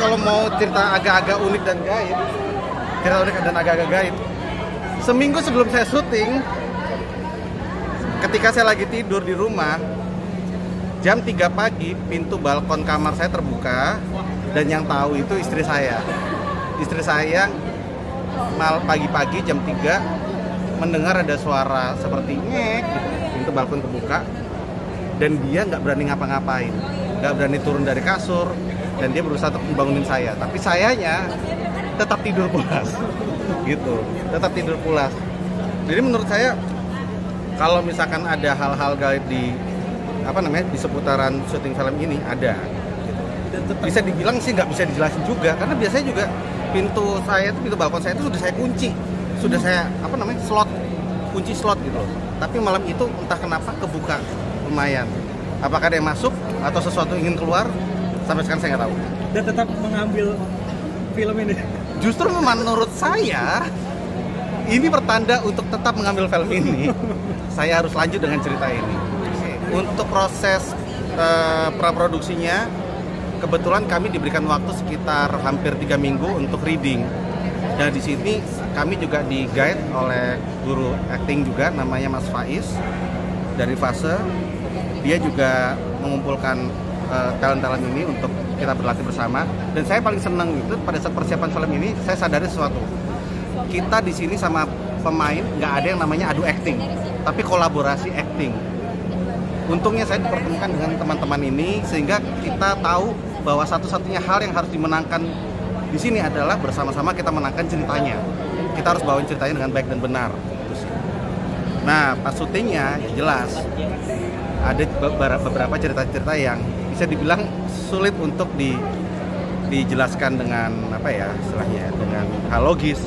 kalau mau cerita agak-agak unik dan gaib, seminggu sebelum saya syuting, ketika saya lagi tidur di rumah, jam 3 pagi pintu balkon kamar saya terbuka, dan yang tahu itu istri saya. Istri saya pagi-pagi jam 3 mendengar ada suara seperti ngek gitu, pintu balkon terbuka, dan dia nggak berani ngapa-ngapain, nggak berani turun dari kasur, dan dia berusaha untuk membangunin saya, tapi sayanya tetap tidur pulas gitu, tetap tidur pulas. Jadi menurut saya kalau misalkan ada hal-hal gaib di di seputaran syuting film ini ada gitu. Bisa dibilang sih nggak bisa dijelasin juga, karena biasanya juga pintu balkon saya itu sudah saya kunci, sudah saya kunci slot gitu loh. Tapi malam itu entah kenapa kebuka lumayan. Apakah ada yang masuk atau sesuatu ingin keluar, sampai sekarang saya nggak tahu. Dan tetap mengambil film ini. Justru menurut saya ini pertanda untuk tetap mengambil film ini. Saya harus lanjut dengan cerita ini. Untuk proses praproduksinya, kebetulan kami diberikan waktu sekitar hampir 3 minggu untuk reading. Dan di sini kami juga di-guide oleh guru acting juga, namanya Mas Faiz dari Fase. Dia juga mengumpulkan talent-talent ini untuk kita berlatih bersama. Dan saya paling senang itu pada saat persiapan film ini, saya sadari sesuatu. Kita di sini sama pemain nggak ada yang namanya adu acting, tapi kolaborasi acting. Untungnya saya dipertemukan dengan teman-teman ini, sehingga kita tahu bahwa satu-satunya hal yang harus dimenangkan di sini adalah bersama-sama kita menangkan ceritanya. Kita harus bawain ceritanya dengan baik dan benar. Nah, pas syutingnya ya jelas ada beberapa cerita-cerita yang bisa dibilang sulit untuk dijelaskan dengan istilahnya dengan hal logis,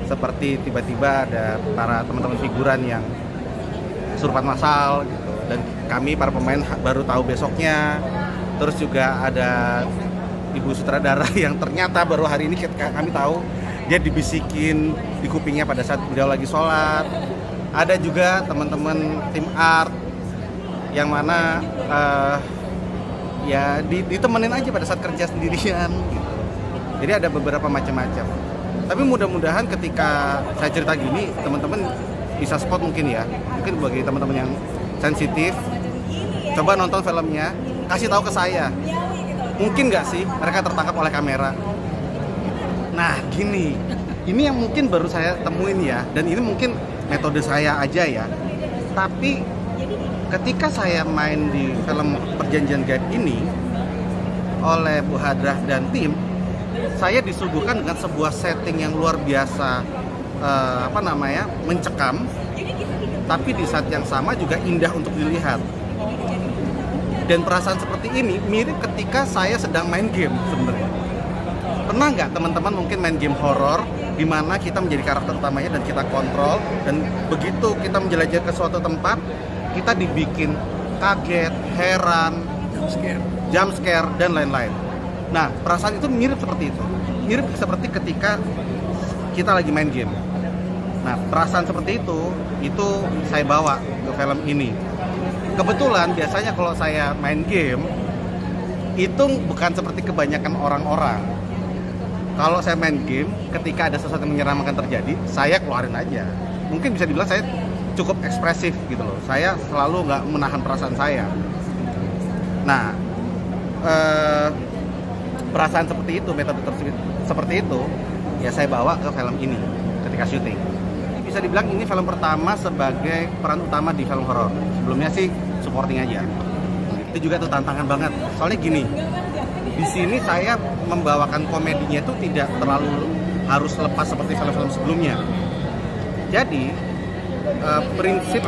seperti tiba-tiba ada para teman-teman figuran yang kesurupan massal gitu, dan kami para pemain baru tahu besoknya. Terus juga ada ibu sutradara yang ternyata baru hari ini kami tahu dia dibisikin di kupingnya pada saat beliau lagi sholat. Ada juga teman-teman tim art yang mana ditemenin aja pada saat kerja sendirian gitu. Jadi ada beberapa macam-macam. Tapi mudah-mudahan ketika saya cerita gini, teman-teman bisa spot mungkin ya. Mungkin bagi teman-teman yang sensitif, coba nonton filmnya, kasih tahu ke saya. Mungkin nggak sih mereka tertangkap oleh kamera? Nah gini, ini yang mungkin baru saya temuin ya, dan ini mungkin metode saya aja ya. Tapi ketika saya main di film Perjanjian Gaib ini oleh Bu Hadrah dan tim, saya disuguhkan dengan sebuah setting yang luar biasa, mencekam, tapi di saat yang sama juga indah untuk dilihat. Dan perasaan seperti ini mirip ketika saya sedang main game sebenarnya. Pernah nggak teman-teman mungkin main game horor di mana kita menjadi karakter utamanya dan kita kontrol, dan begitu kita menjelajah ke suatu tempat, kita dibikin kaget, heran, jump scare dan lain-lain. Nah, perasaan itu mirip seperti itu. Mirip seperti ketika kita lagi main game. Nah, perasaan seperti itu saya bawa ke film ini. Kebetulan biasanya kalau saya main game itu bukan seperti kebanyakan orang-orang. Kalau saya main game, ketika ada sesuatu yang menyeramkan terjadi, saya keluarin aja. Mungkin bisa dibilang saya cukup ekspresif gitu loh. Saya selalu nggak menahan perasaan saya. Nah, perasaan seperti itu, metode seperti itu, ya saya bawa ke film ini ketika syuting. Bisa dibilang ini film pertama sebagai peran utama di film horor. Sebelumnya sih supporting aja. Itu juga tuh tantangan banget. Soalnya gini, di sini saya membawakan komedinya itu tidak terlalu harus lepas seperti film-film sebelumnya. Jadi prinsip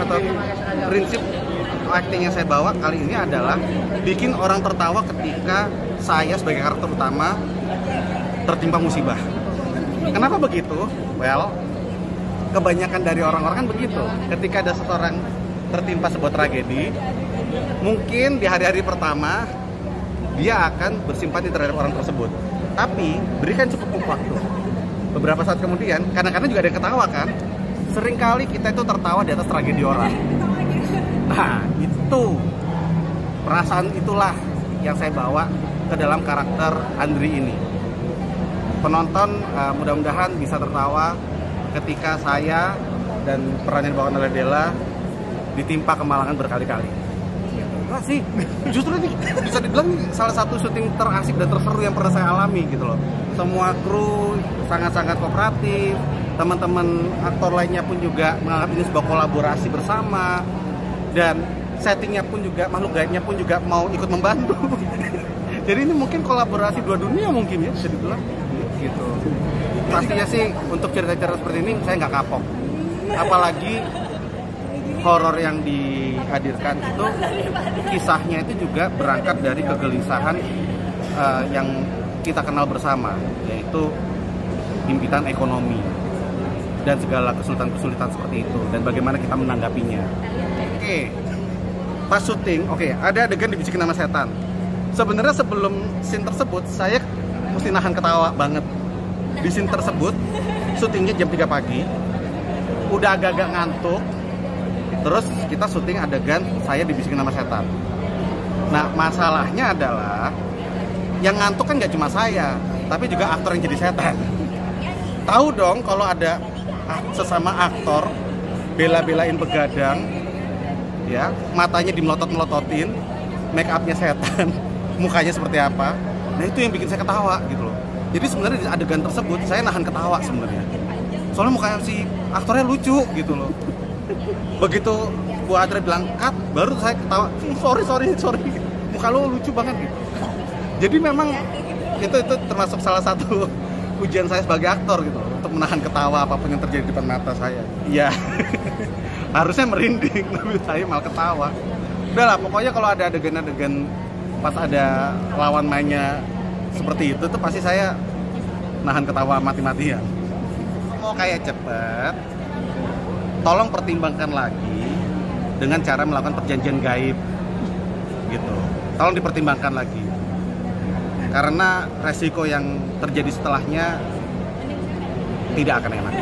acting yang saya bawa kali ini adalah bikin orang tertawa ketika saya sebagai karakter utama tertimpa musibah. Kenapa begitu? Well, kebanyakan dari orang-orang kan begitu. Ketika ada seseorang tertimpa sebuah tragedi, mungkin di hari-hari pertama dia akan bersimpati terhadap orang tersebut. Tapi berikan cukup waktu. Beberapa saat kemudian, kadang-kadang juga ada yang ketawa kan. Seringkali kita itu tertawa di atas tragedi orang. Nah, itu perasaan itulah yang saya bawa ke dalam karakter Andri ini. penonton mudah-mudahan bisa tertawa ketika saya dan peran yang dibawakan oleh Della ditimpa kemalangan berkali-kali. Enggak sih, justru ini bisa dibilang salah satu syuting terasik dan terseru yang pernah saya alami gitu loh. Semua kru sangat-sangat kooperatif, teman-teman aktor lainnya pun juga menganggap ini sebuah kolaborasi bersama, dan settingnya pun juga, makhluk gaibnya pun juga mau ikut membantu. Jadi ini mungkin kolaborasi dua dunia mungkin ya, bisa dibilang gitu. Pastinya sih untuk cerita-cerita seperti ini saya nggak kapok, apalagi horor yang dihadirkan itu kisahnya itu juga berangkat dari kegelisahan yang kita kenal bersama, yaitu himpitan ekonomi dan segala kesulitan-kesulitan seperti itu, dan bagaimana kita menanggapinya. Oke, pas syuting, ada adegan dibisikin nama setan. Sebenarnya sebelum scene tersebut saya mesti nahan ketawa banget. Di scene tersebut syutingnya jam 3 pagi, udah agak-agak ngantuk. Terus kita syuting adegan saya dibisikin nama setan. Nah, masalahnya adalah yang ngantuk kan nggak cuma saya, tapi juga aktor yang jadi setan. Tahu dong kalau ada sesama aktor bela-belain begadang, ya, matanya dimelotot-melototin, make upnya setan, mukanya seperti apa. Nah, itu yang bikin saya ketawa gitu loh. Jadi sebenarnya di adegan tersebut saya nahan ketawa sebenarnya. Soalnya mukanya si aktornya lucu gitu loh. Begitu Bu Adri bilang cut, baru saya ketawa. Sorry, muka lo lucu banget gitu. Jadi memang itu termasuk salah satu ujian saya sebagai aktor gitu, untuk menahan ketawa apapun yang terjadi di depan mata saya. Iya, harusnya merinding, tapi saya malah ketawa. Udah lah, pokoknya kalau ada adegan-adegan pas ada lawan mainnya seperti itu tuh pasti saya nahan ketawa mati-matian. Mau kayak cepet, tolong pertimbangkan lagi dengan cara melakukan perjanjian gaib gitu. Tolong dipertimbangkan lagi, karena resiko yang terjadi setelahnya tidak akan enak.